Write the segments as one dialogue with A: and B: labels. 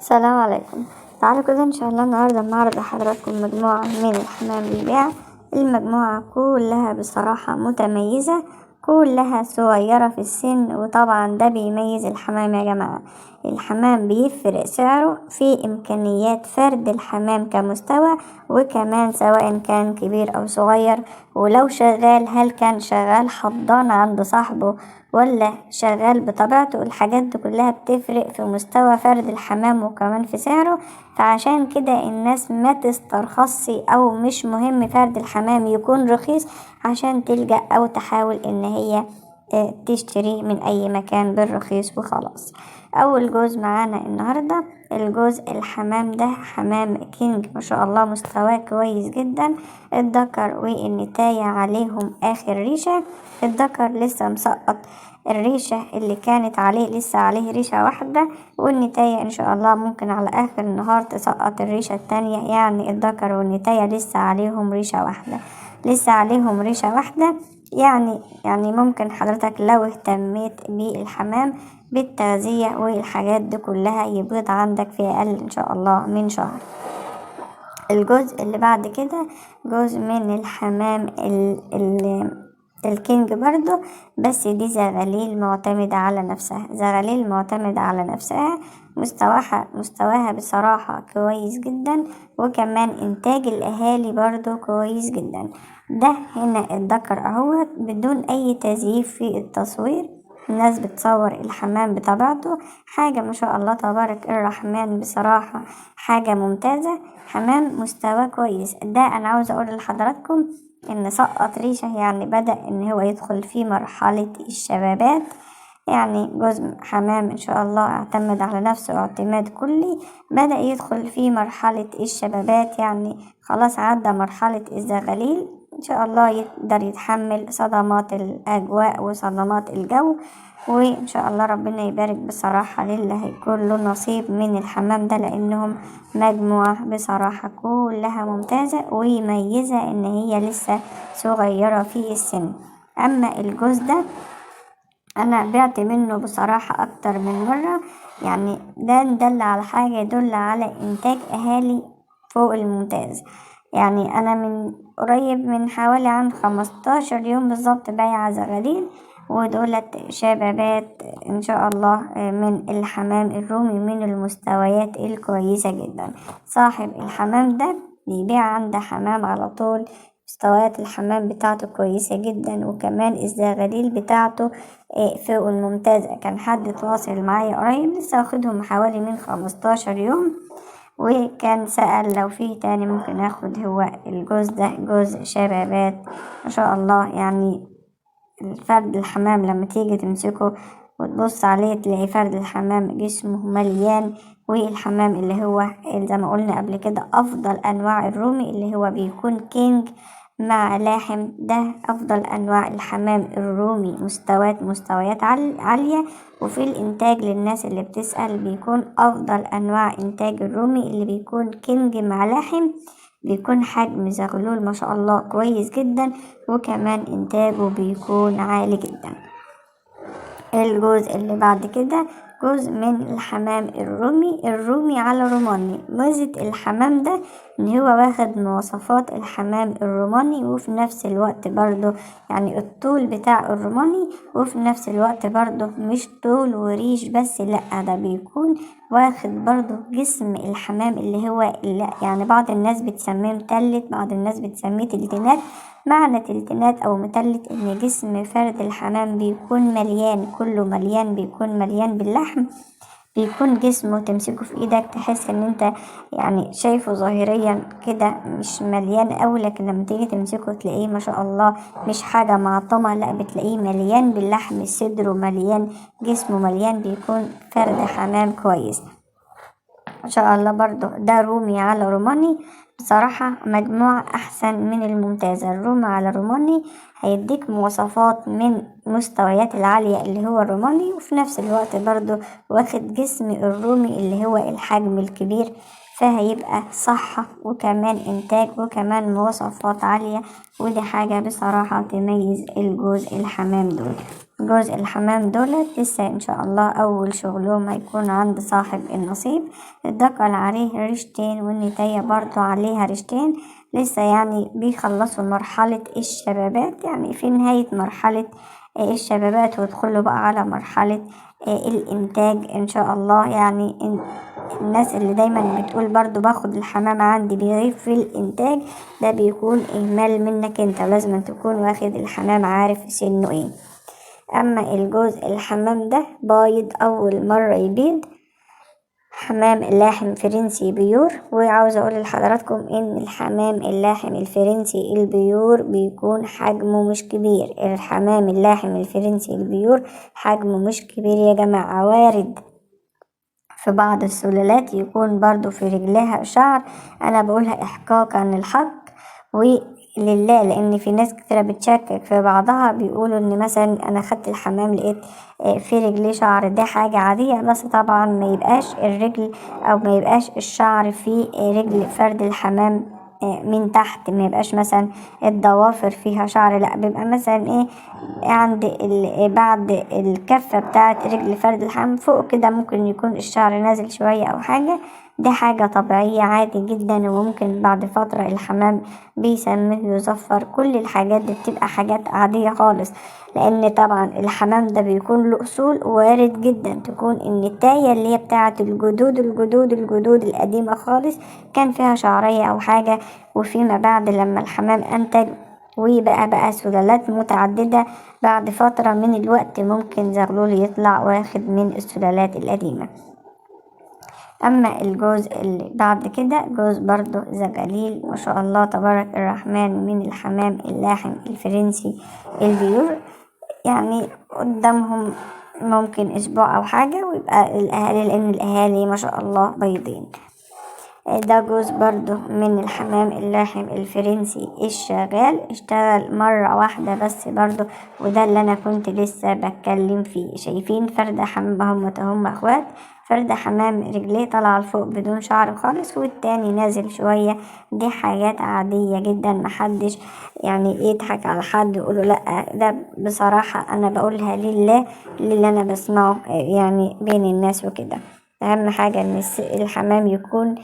A: السلام عليكم. تعالوا كده ان شاء الله النهارده نعرض لحضراتكم مجموعة من الحمام للبيع. المجموعة كلها بصراحة متميزة، كلها صغيرة في السن، وطبعا ده بيميز الحمام يا جماعة. الحمام بيفرق سعره في إمكانيات فرد الحمام كمستوى، وكمان سواء كان كبير أو صغير، ولو شغال هل كان شغال حضان عند صاحبه ولا شغال بطبيعته. الحاجات دي كلها بتفرق في مستوى فرد الحمام وكمان في سعره. فعشان كده الناس ما تسترخصي او مش مهم فرد الحمام يكون رخيص عشان تلجأ او تحاول ان هي تشتري من اي مكان بالرخيص وخلاص. اول جوز معانا النهارده الجوز الحمام ده حمام كينج ما شاء الله، مستواه كويس جدا. الذكر والنتاية عليهم اخر ريشة. الذكر لسه مسقط الريشة اللي كانت عليه، لسه عليه ريشة واحدة، والنتاية ان شاء الله ممكن على اخر النهار تسقط الريشة التانية. يعني الذكر والنتاية لسه عليهم ريشة واحدة، لسه عليهم ريشة واحدة. يعني ممكن حضرتك لو اهتميت بالحمام بالتغذية والحاجات دي كلها يبيض عندك في اقل ان شاء الله من شهر. الجزء اللي بعد كده جزء من الحمام الكينج برضو، بس دي زغاليل معتمدة على نفسها، زغاليل معتمدة على نفسها. مستواها بصراحة كويس جدا، وكمان انتاج الاهالي برضو كويس جدا. ده هنا الذكر اهوت بدون اي تزييف في التصوير. الناس بتصور الحمام بطبيعته، حاجة ما شاء الله تبارك الرحمن، بصراحة حاجة ممتازة. حمام مستواه كويس. ده انا عاوز اقول لحضراتكم ان سقط ريشة، يعني بدأ ان هو يدخل في مرحلة الشبابات. يعني جزء حمام ان شاء الله اعتمد على نفسه اعتماد كلي، بدأ يدخل في مرحلة الشبابات، يعني خلاص عدى مرحلة الزغاليل. ان شاء الله يقدر يتحمل صدمات الاجواء وصدمات الجو، وان شاء الله ربنا يبارك بصراحة للي هيكون له نصيب من الحمام ده، لانهم مجموعة بصراحة كلها ممتازة ويميزة ان هي لسه صغيرة في السن. اما الجوز ده انا بعت منه بصراحة اكتر من مرة، يعني ده ندل على حاجة يدل على انتاج اهالي فوق الممتاز. يعني انا من قريب من حوالي عن 15 يوم بالظبط بايعة زغاليل، ودولت شبابات ان شاء الله من الحمام الرومي من المستويات الكويسة جدا. صاحب الحمام ده بيبيع عند حمام على طول، مستويات الحمام بتاعته كويسة جدا، وكمان الزغاليل بتاعته فوق الممتازة. كان حد تواصل معايا قريب لسه واخدهم حوالي من 15 يوم، وكان سأل لو فيه تاني ممكن اخد. هو الجوز ده جوز شبابات ما شاء الله. يعني فرد الحمام لما تيجي تمسكه وتبص عليه تلاقي فرد الحمام جسمه مليان، والحمام اللي هو زي ما قلنا قبل كده افضل انواع الرومي اللي هو بيكون كينج مع لاحم، ده افضل انواع الحمام الرومي. مستويات عالية، وفي الانتاج للناس اللي بتسأل بيكون افضل انواع انتاج الرومي اللي بيكون كينج مع لاحم، بيكون حجم زغلول ما شاء الله كويس جدا، وكمان انتاجه بيكون عالي جدا. الجزء اللي بعد كده جزء من الحمام الرومي على روماني. ميزة الحمام ده ان هو واخد مواصفات الحمام الروماني، وفي نفس الوقت برضو يعني الطول بتاع الروماني، وفي نفس الوقت برضو مش طول وريش بس، لا ده بيكون واخد برضو جسم الحمام اللي يعني بعض الناس بتسميه متلت، بعض الناس بتسميه تلتينات. معنى تلتينات او متلت ان جسم فرد الحمام بيكون مليان، كله مليان، بيكون مليان باللحم، بيكون جسمه تمسكه في ايدك تحس ان انت يعني شايفه ظاهريا كده مش مليان اوي، لكن لما تيجي تمسكه تلاقيه ما شاء الله مش حاجة معطمة، لا بتلاقيه مليان باللحم، صدره مليان، جسمه مليان، بيكون فرد حمام كويس ان شاء الله. برضو ده رومي على روماني، بصراحة مجموعة احسن من الممتازة. الرومي على روماني هيديك مواصفات من مستويات العالية اللي هو الروماني، وفي نفس الوقت برضو واخد جسم الرومي اللي هو الحجم الكبير، فهيبقى صحة وكمان انتاج وكمان مواصفات عالية، ودي حاجة بصراحة تميز الجوز الحمام دول. جوز الحمام دولت لسه ان شاء الله اول شغلهم هيكون عند صاحب النصيب. الدكر عليه ريشتين والنتاية برضو عليها ريشتين، لسه يعني بيخلصوا مرحلة الشبابات، يعني في نهاية مرحلة الشبابات ويدخلوا بقى على مرحلة الإنتاج إن شاء الله. يعني الناس اللي دايما بتقول برضو باخد الحمام عندي بيغيب في الإنتاج، ده بيكون إهمال منك انت، لازم تكون واخد الحمام عارف سنه ايه. أما الجوز الحمام ده بايض أول مرة يبيض، حمام اللاحم فرنسي بيور. وعاوزة أقول لحضراتكم إن الحمام اللاحم الفرنسي البيور بيكون حجمه مش كبير. الحمام اللاحم الفرنسي البيور حجمه مش كبير يا جماعة. وارد في بعض السلالات يكون برضو في رجلها شعر، أنا بقولها إحقاقا للحق ولله، لأن في ناس كتيرة بتشكك في بعضها، بيقولوا إن مثلا أنا خدت الحمام لقيت في رجليه شعر، ده حاجة عادية، بس طبعا ما يبقاش الرجل أو ما يبقاش الشعر في رجل فرد الحمام من تحت، ما يبقاش مثلا الضوافر فيها شعر، لا بيبقى مثلا ايه عند بعد الكفة بتاعة رجل فرد الحمام فوق كده ممكن يكون الشعر نازل شوية او حاجة، دي حاجة طبيعية عادي جدا. وممكن بعد فترة الحمام بيسميه يصفر، كل الحاجات دي بتبقى حاجات عادية خالص، لان طبعا الحمام ده بيكون له اصول. وارد جدا تكون ان التاية اللي هي بتاعة الجدود القديمة خالص كان فيها شعرية او حاجة، وفيما بعد لما الحمام انتج وبقى سلالات متعددة، بعد فترة من الوقت ممكن زغلول يطلع واخد من السلالات القديمة. أما الجوز اللي بعد كده جوز برضو زغاليل ما شاء الله تبارك الرحمن من الحمام اللاحم الفرنسي البيور، يعني قدامهم ممكن أسبوع أو حاجة ويبقى الأهالي، لأن الأهالي ما شاء الله بيضين. ده جوز برضو من الحمام اللاحم الفرنسي الشغال، اشتغل مرة واحدة بس برضو، وده اللي انا كنت لسه بتكلم فيه. شايفين فرد حمام هم اخوات، فرد حمام رجليه طالعة لفوق بدون شعر خالص والتاني نازل شوية، دي حاجات عادية جدا، محدش يعني يضحك على حد يقوله لأ، ده بصراحة انا بقولها لله للي انا بسمعه يعني بين الناس وكده. اهم حاجة ان الحمام يكون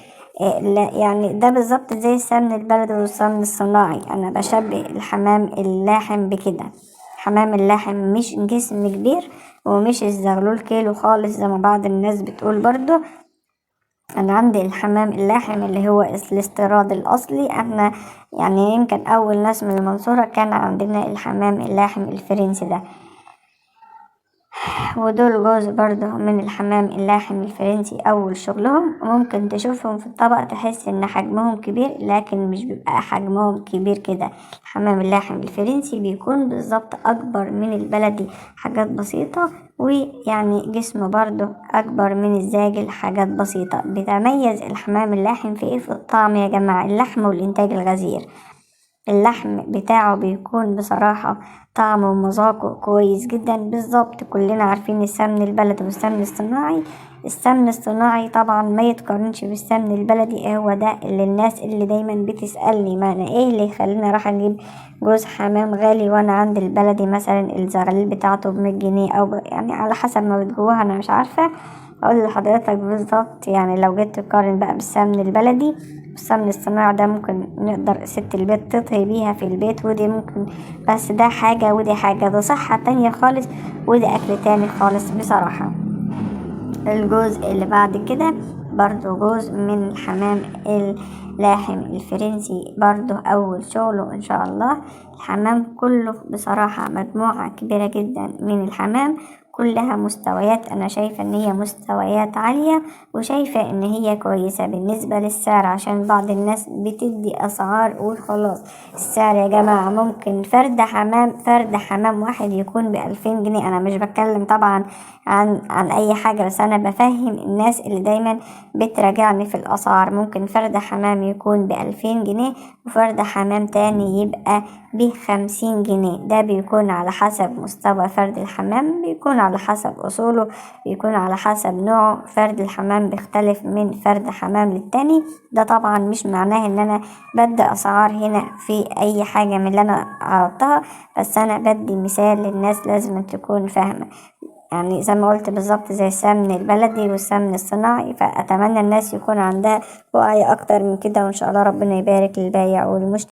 A: لا يعني ده بالظبط زي السمن البلدي والسمن الصناعي، انا بشبه الحمام اللاحم بكده. حمام اللاحم مش جسم كبير ومش الزغلول كيلو خالص زي ما بعض الناس بتقول برضو. انا عندي الحمام اللاحم اللي هو الاستيراد الاصلي، احنا يعني يمكن اول ناس من المنصورة كان عندنا الحمام اللاحم الفرنسي ده. ودول جوز برضه من الحمام اللاحم الفرنسي أول شغلهم، ممكن تشوفهم في الطبق تحس إن حجمهم كبير لكن مش بيبقى حجمهم كبير كده. الحمام اللاحم الفرنسي بيكون بالظبط أكبر من البلدي حاجات بسيطة، ويعني جسمه برضه أكبر من الزاجل حاجات بسيطة. بيتميز الحمام اللاحم في إيه؟ في الطعم يا جماعة، اللحم والإنتاج الغزير. اللحم بتاعه بيكون بصراحة طعمه ومذاقه كويس جدا بالظبط. كلنا عارفين السمن البلدي والسمن الصناعي، السمن الصناعي طبعا ما يتقارنش بالسمن البلدي، هو ده اللي الناس اللي دايما بتسألني ما انا ايه اللي يخليني راح اجيب جوز حمام غالي وانا عند البلدي مثلا الزغلول بتاعته ب100 جنيه او يعني على حسب ما بتجوها، انا مش عارفة اقول لحضرتك بالظبط. يعني لو جيت تقارن بقى بالسمن البلدي والسمن الصناعي، ده ممكن نقدر ست البيت تطهي بيها في البيت، ودي ممكن، بس ده حاجة ودي حاجة، ده صحة تانية خالص وده أكل تاني خالص بصراحة. الجوز اللي بعد كده برضو جوز من الحمام اللاحم الفرنسي، برضو أول شغله إن شاء الله. الحمام كله بصراحة مجموعة كبيرة جدا من الحمام، كلها مستويات، أنا شايفة إن هي مستويات عالية وشايفة إن هي كويسة بالنسبة للسعر، عشان بعض الناس بتدي أسعار وخلاص. السعر يا جماعة ممكن فرد حمام واحد يكون ب2000 جنيه، أنا مش بتكلم طبعا عن أي حاجة، بس أنا بفهم الناس اللي دايما بتراجعني في الأسعار. ممكن فرد حمام يكون ب2000 جنيه وفرد حمام تاني يبقى ب50 جنيه. ده بيكون على حسب مستوى فرد الحمام، بيكون على حسب أصوله، بيكون على حسب نوعه. فرد الحمام بيختلف من فرد حمام للتاني. ده طبعا مش معناه ان انا بدي اسعار هنا في اي حاجة من اللي انا عرضتها، بس انا بدي مثال للناس لازم تكون فاهمة. يعني زي ما قلت بالظبط، زي السمن البلدي والسمن الصناعي. فأتمنى الناس يكون عندها وعي أكتر من كده، وإن شاء الله ربنا يبارك للبايع والمشتري.